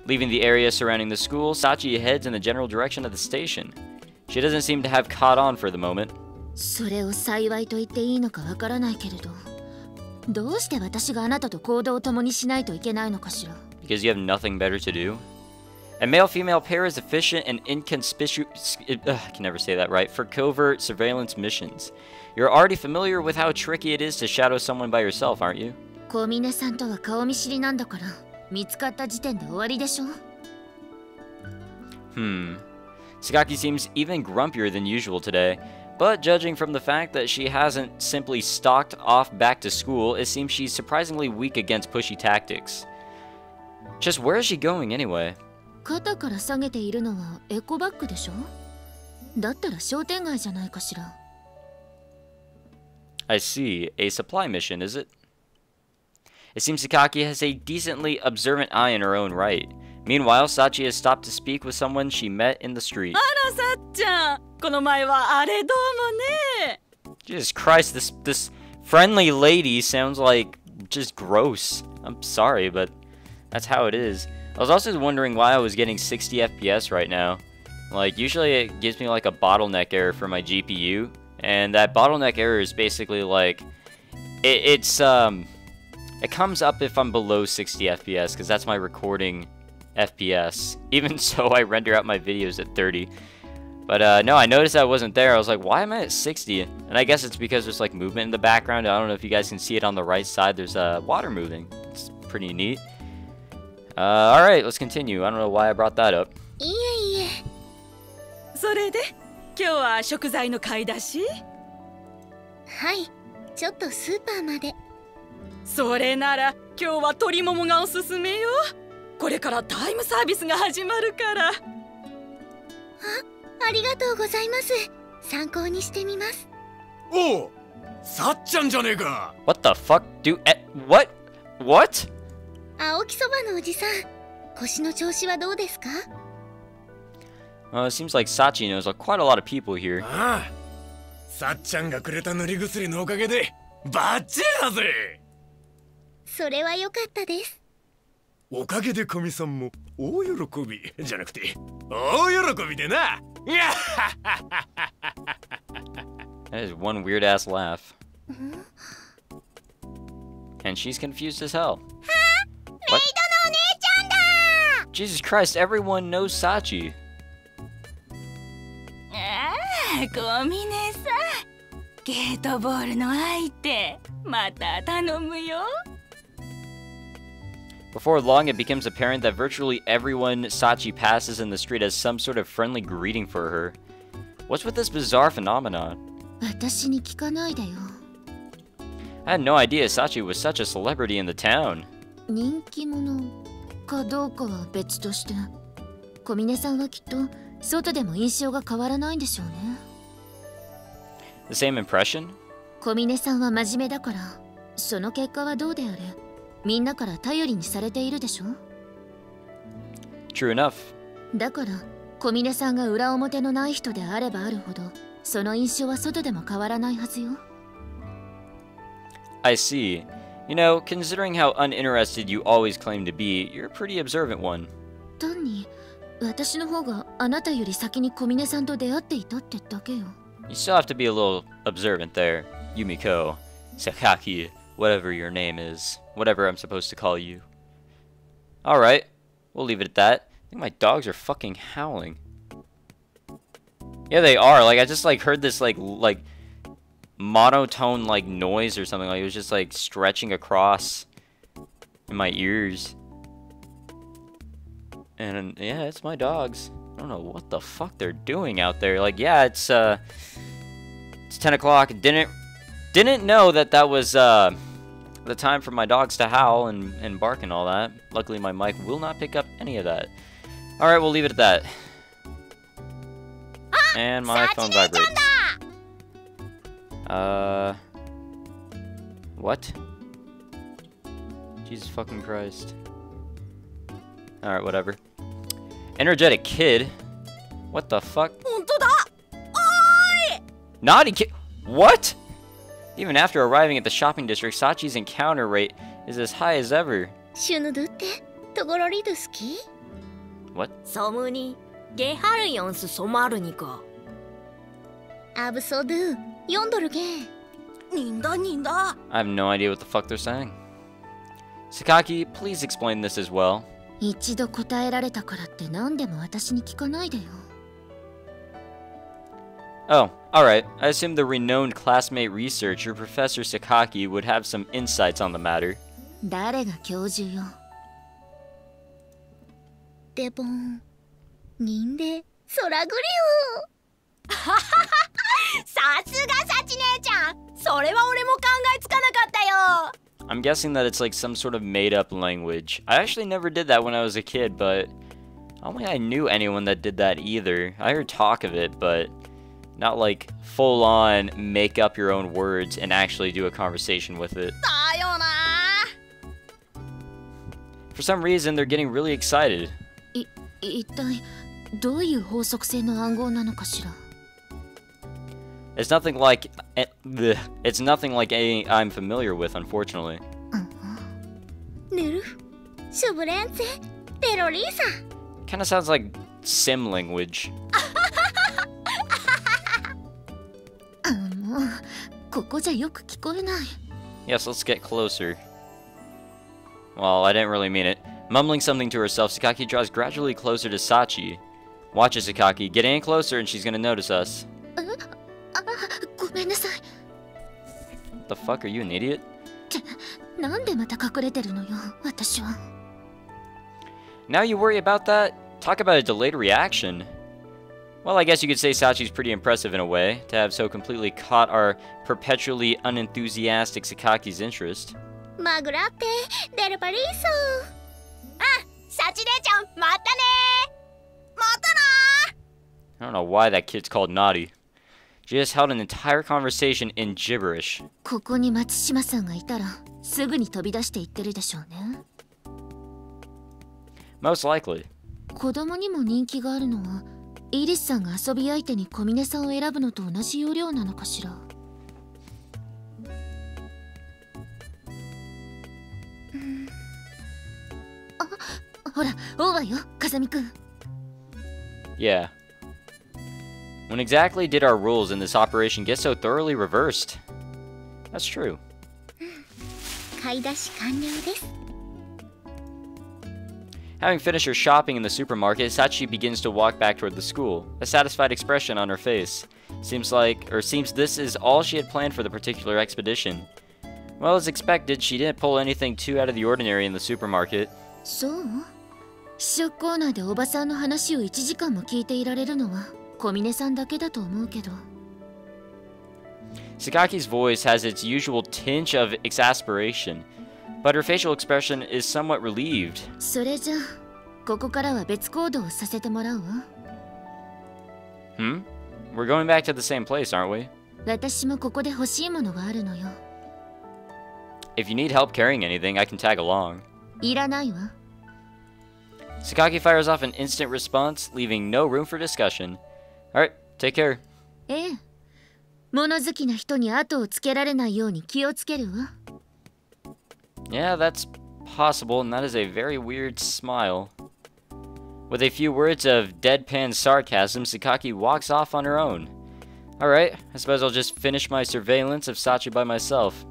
Leaving the area surrounding the school, Sachi heads in the general direction of the station. She doesn't seem to have caught on for the moment. それを幸いと言っていいのかわからないけれど、どうして私があなたと行動を共にしないといけないのかしら。Because you have nothing better to do? A male-female pair is efficient and inconspicuous, I can never say that right, for covert surveillance missions. You're already familiar with how tricky it is to shadow someone by yourself, aren't you? 小峰さんとは顔見知りなんだから、見つかった時点で終わりでしょ。Sakaki seems even grumpier than usual today, but judging from the fact that she hasn't simply stalked off back to school, it seems she's surprisingly weak against pushy tactics. Just where is she going anyway? 肩から下げているのはエコバッグでしょ。だったら商店街じゃないかしら。I see. A supply mission, is it? It seems Sakaki has a decently observant eye in her own right. Meanwhile, Sachi has stopped to speak with someone she met in the street. あら、さっちゃん。この前はあれどうもね。Jesus Christ, this friendly lady sounds like just gross. I'm sorry, but that's how it is. I was also wondering why I was getting 60 FPS right now. Like, usually it gives me like a bottleneck error for my GPU, and that bottleneck error is basically like, it comes up if I'm below 60 FPS, because that's my recording FPS. Even so, I render out my videos at 30. But no, I noticed that wasn't there. I was like, why am I at 60? And I guess it's because there's like movement in the background. I don't know if you guys can see it on the right side. There's water moving. It's pretty neat. Alright, let's continue. I don't know why I brought that up. いえいえ。それで、今日は食材の買い出し？はい、ちょっとスーパーまで。それなら今日は鶏ももがおすすめよ。これからタイムサービスが始まるから。ありがとうございます。参考にしてみます。おう、さっちゃんじゃねえか。What the fuck? What? What? 青木そばのおじさん、腰の調子はどうですか？ It seems like Sachi knows quite a lot of people here. ああ、さっちゃんがくれた塗り薬のおかげでバッチリだぜ。それは良かったです。おかげで古見さんも大喜びじゃなくて大喜びでな。That is one weird ass laugh. And she's confused as hell. What? Jesus Christ, everyone knows Sachi. ああ、小峰さん。ゲートボールの相手、また頼むよ。Before long, it becomes apparent that virtually everyone Sachi passes in the street has some sort of friendly greeting for her. What's with this bizarre phenomenon? 私に聞かないでよ。I had no idea Sachi was such a celebrity in the town. 人気者かどうかは別として、小峰さんはきっと外でも印象が変わらないんでしょうね。The same impression? 小峰さんは真面目だから、その結果はどうであれ、みんなから頼りにされているでしょ。True enough. だから、小峰さんが裏表のない人であればあるほど、その印象は外でも変わらないはずよ。I see. You know, considering how uninterested you always claim to be, you're a pretty observant one. 単に、私の方があなたより先に小峰さんと出会っていたってだけよ。You still have to be a little observant there, Yumiko, Sakaki, whatever your name is, whatever I'm supposed to call you. Alright, we'll leave it at that. I think my dogs are fucking howling. Yeah, they are. Like, I just, like, heard this, like monotone, like, noise or something. Like, it was just, like, stretching across in my ears. And, yeah, it's my dogs. I don't know what the fuck they're doing out there. Like, yeah, it's 10 o'clock. Didn't know that was, the time for my dogs to howl and bark and all that. Luckily, my mic will not pick up any of that. Alright, we'll leave it at that. And my phone vibrates. What? Jesus fucking Christ. Alright, whatever. Energetic kid? What the fuck? Naughty kid? What? Even after arriving at the shopping district, Sachi's encounter rate is as high as ever. シュヌドってところリド好き？ What? ソムニゲハルヨンスソマルニコアブソドゥ読んどるけニンダニンダ I have no idea what the fuck they're saying. Sakaki, please explain this as well. 一度答えられたからって何でも私に聞かないでよ Oh, alright. I assume the renowned classmate researcher, Professor Sakaki, would have some insights on the matter. 誰が教授よデボン人で空ぐりよさすがサチ姉ちゃんそれは俺も考えつかなかったよ I'm guessing that it's like some sort of made-up language. I actually never did that when I was a kid, but I don't think I knew anyone that did that either. I heard talk of it, but not like full-on make up your own words and actually do a conversation with it. だよな For some reason, they're getting really excited. 一体どういう法則性の暗号なのかしら It's nothing like it's nothing like any I'm familiar with, unfortunately. ぬるシュブレンセテロリーサ Kind of sounds like sim language. もうここじゃよく聞こえない Yes, let's get closer. Well, I didn't really mean it. Mumbling something to herself, Sakaki draws gradually closer to Sachi. Watch it, Sakaki. Get any closer and she's gonna notice us. ごめんなさい What the fuck, are you an idiot? なんでまた隠れてるのよ私は Now you worry about that? Talk about a delayed reaction. Well, I guess you could say Sachi's pretty impressive in a way, to have so completely caught our perpetually unenthusiastic Sakaki's interest. マグラってデルパリーソあサチ姉ちゃんまたねまたな I don't know why that kid's called naughty. She just held an entire conversation in gibberish. ここに松島さんがいたらすぐに飛び出していってるでしょうね Most likely. 子供にも人気があるのはイリスさんが遊び相手に小峰さんを選ぶのと同じ要領なのかしらあほらオーバーよ風見くん Yeah. When exactly did our rules in this operation get so thoroughly reversed? That's true. 買い出し完了です Having finished her shopping in the supermarket, Sachi begins to walk back toward the school, a satisfied expression on her face. Seems this is all she had planned for the particular expedition. Well, as expected, she didn't pull anything too out of the ordinary in the supermarket. そう試食コーナーでおばさんの話を1時間も聞いていられるのは小峰さんだけだと思うけど Sakaki's voice has its usual tinge of exasperation, but her facial expression is somewhat relieved. それじゃここからは別行動をさせてもらうわ Hmm? We're going back to the same place, aren't we? 私もここで欲しいものがあるのよ If you need help carrying anything, I can tag along. いらないわ Sakaki fires off an instant response, leaving no room for discussion. Alright, take care. ええ物好きな人に後をつけられないように気をつけるわ Yeah, that's possible, and that is a very weird smile. With a few words of deadpan sarcasm, Sakaki walks off on her own. Alright, I suppose I'll just finish my surveillance of Sachi by myself.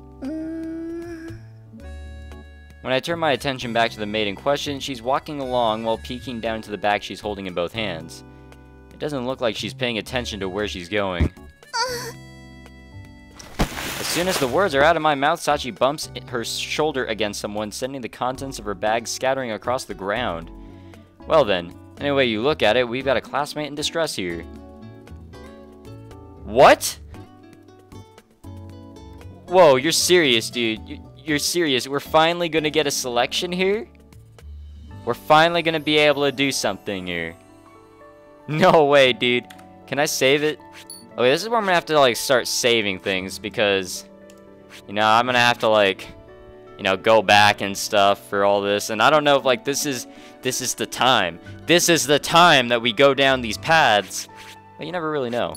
When I turn my attention back to the maid in question, she's walking along while peeking down to the bag she's holding in both hands. It doesn't look like she's paying attention to where she's going. As soon as the words are out of my mouth, Sachi bumps her shoulder against someone, sending the contents of her bag scattering across the ground. Well then, any way you look at it, we've got a classmate in distress here. What? Whoa, you're serious, dude. You're serious. We're finally gonna get a selection here? We're finally gonna be able to do something here. No way, dude. Can I save it? Okay, this is where I'm gonna have to, like, start saving things because, you know, I'm gonna have to, like, you know, go back and stuff for all this. And I don't know if, like, this is the time. This is the time that we go down these paths. But you never really know.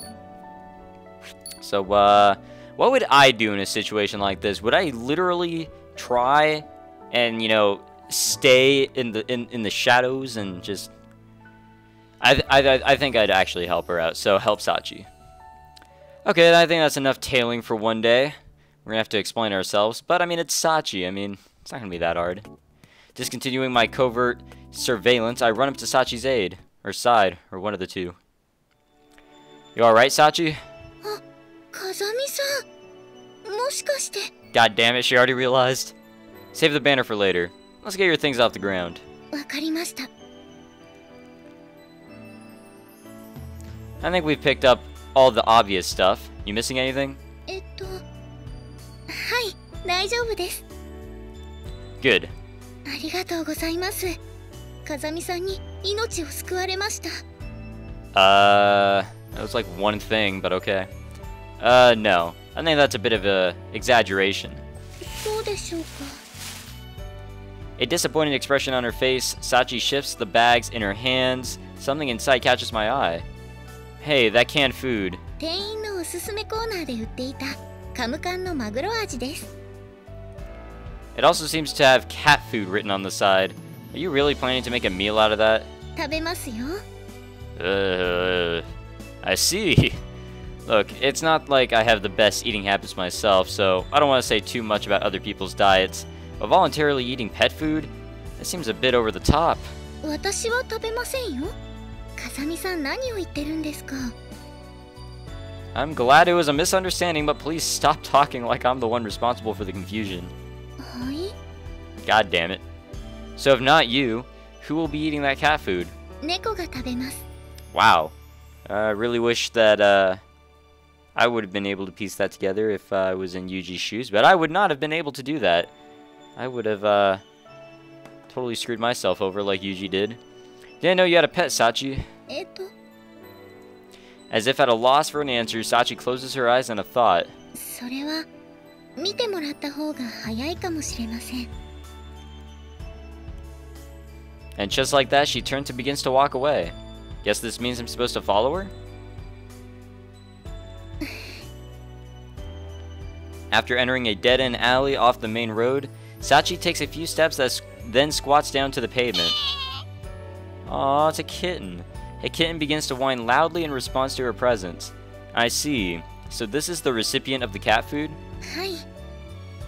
So, what would I do in a situation like this? Would I literally try and, you know, stay in the shadows and just I think I'd actually help her out, so help Sachi. Okay, I think that's enough tailing for one day. We're gonna have to explain ourselves, but I mean, it's Sachi. I mean, it's not gonna be that hard. Discontinuing my covert surveillance, I run up to Sachi's aid, or side, or one of the two. You alright, Sachi? Kazami-san. もしかして God damn it, she already realized. Save the banner for later. Let's get your things off the ground. わかりました。 I think we've picked up all the obvious stuff. You missing anything? はい、大丈夫です。 Good. ありがとうございます。風見さんに命を救われました。That was like one thing, but okay. No. I think that's a bit of a exaggeration. そうでしょうか。 A disappointed expression on her face, Sachi shifts the bags in her hands. Something inside catches my eye. Hey, that canned food. 店員のおすすめコーナーで売っていたカムカンのマグロ味です。 It also seems to have cat food written on the side. Are you really planning to make a meal out of that? 食べますよ。 I see. Look, it's not like I have the best eating habits myself, so I don't want to say too much about other people's diets. But voluntarily eating pet food? That seems a bit over the top. 私は食べませんよ。風見さん何を言ってるんですか。 I'm glad it was a misunderstanding, but please stop talking like I'm the one responsible for the confusion. はい。 God damn it. So if not you, who will be eating that cat food? 猫が食べます。 Wow. I really wish that I would have been able to piece that together if I was in Yuji's shoes, but I would not have been able to do that. I would have totally screwed myself over like Yuji did. Didn't know you had a pet, Sachi. As if at a loss for an answer, Sachi closes her eyes on a thought. それは見てもらった方が早いかもしれません。 And just like that, she turns and begins to walk away. Guess this means I'm supposed to follow her? After entering a dead-end alley off the main road, Sachi takes a few steps then squats down to the pavement. Aw, it's a kitten. A kitten begins to whine loudly in response to her presence. I see. So this is the recipient of the cat food? はい。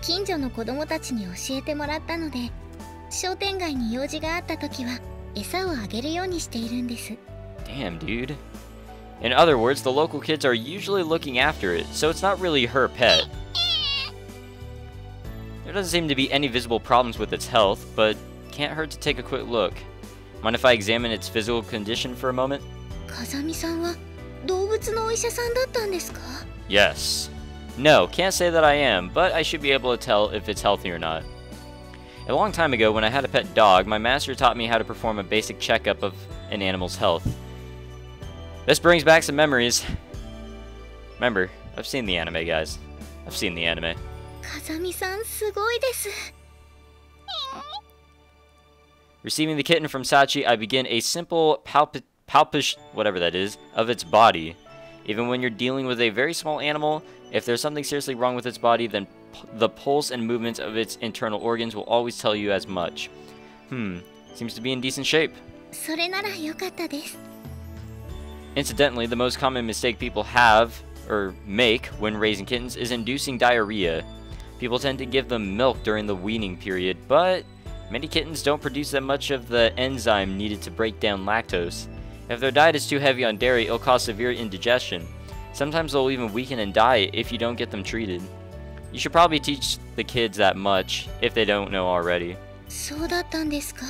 近所の子供たちに教えてもらったので、商店街に用事があった時は餌をあげるようにしているんです。 Damn, dude. In other words, the local kids are usually looking after it, so it's not really her pet. There doesn't seem to be any visible problems with its health, but can't hurt to take a quick look. Mind if I examine its physical condition for a moment? 風見さんは動物のお医者さんだったんですか？ Yes. No, can't say that I am, but I should be able to tell if it's healthy or not. A long time ago, when I had a pet dog, my master taught me how to perform a basic checkup of an animal's health. This brings back some memories. Remember, I've seen the anime, guys. I've seen the anime. 風見さんすごいです。 Receiving the kitten from Sachi, I begin a simple palpish, whatever that is, of its body. Even when you're dealing with a very small animal, if there's something seriously wrong with its body, then the pulse and movements of its internal organs will always tell you as much. Seems to be in decent shape. それなら良かったです。 Incidentally, the most common mistake people have, or make, when raising kittens is inducing diarrhea. People tend to give them milk during the weaning period, but many kittens don't produce that much of the enzyme needed to break down lactose. If their diet is too heavy on dairy, it'll cause severe indigestion. Sometimes they'll even weaken and die if you don't get them treated. You should probably teach the kids that much, if they don't know already. そうだったんですか。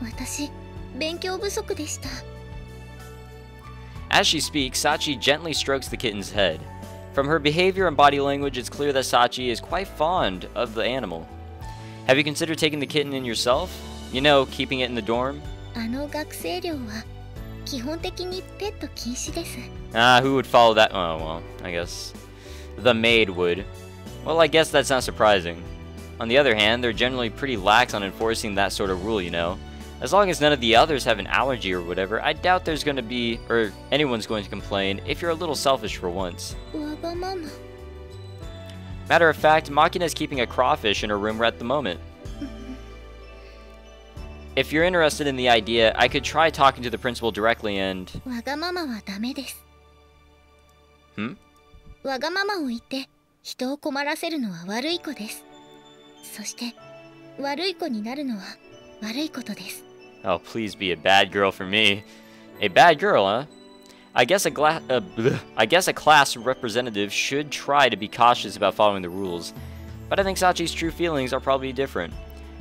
私、勉強不足でした。 As she speaks, Sachi gently strokes the kitten's head. From her behavior and body language, it's clear that Sachi is quite fond of the animal. Have you considered taking the kitten in yourself? You know, keeping it in the dorm? あの学生寮は基本的にペット禁止です。 Who would follow that? Oh, well, I guess the maid would. Well, I guess that's not surprising. On the other hand, they're generally pretty lax on enforcing that sort of rule, you know. As long as none of the others have an allergy or whatever, I doubt there's going to be, or anyone's going to complain if you're a little selfish for once. わがまま。 Matter of fact, Makina is keeping a crawfish in her room at the moment. if you're interested in the idea, I could try talking to the principal directly and... わがままはダメです。 Hmm? わがままを言って人を困らせるのは悪い子です。そして悪い子になるのは悪いことです。 Oh, please be a bad girl for me. A bad girl, huh? I guess a class representative should try to be cautious about following the rules. But I think Sachi's true feelings are probably different.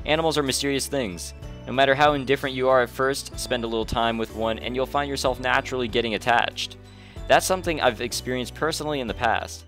Animals are mysterious things. No matter how indifferent you are at first, spend a little time with one and you'll find yourself naturally getting attached. That's something I've experienced personally in the past.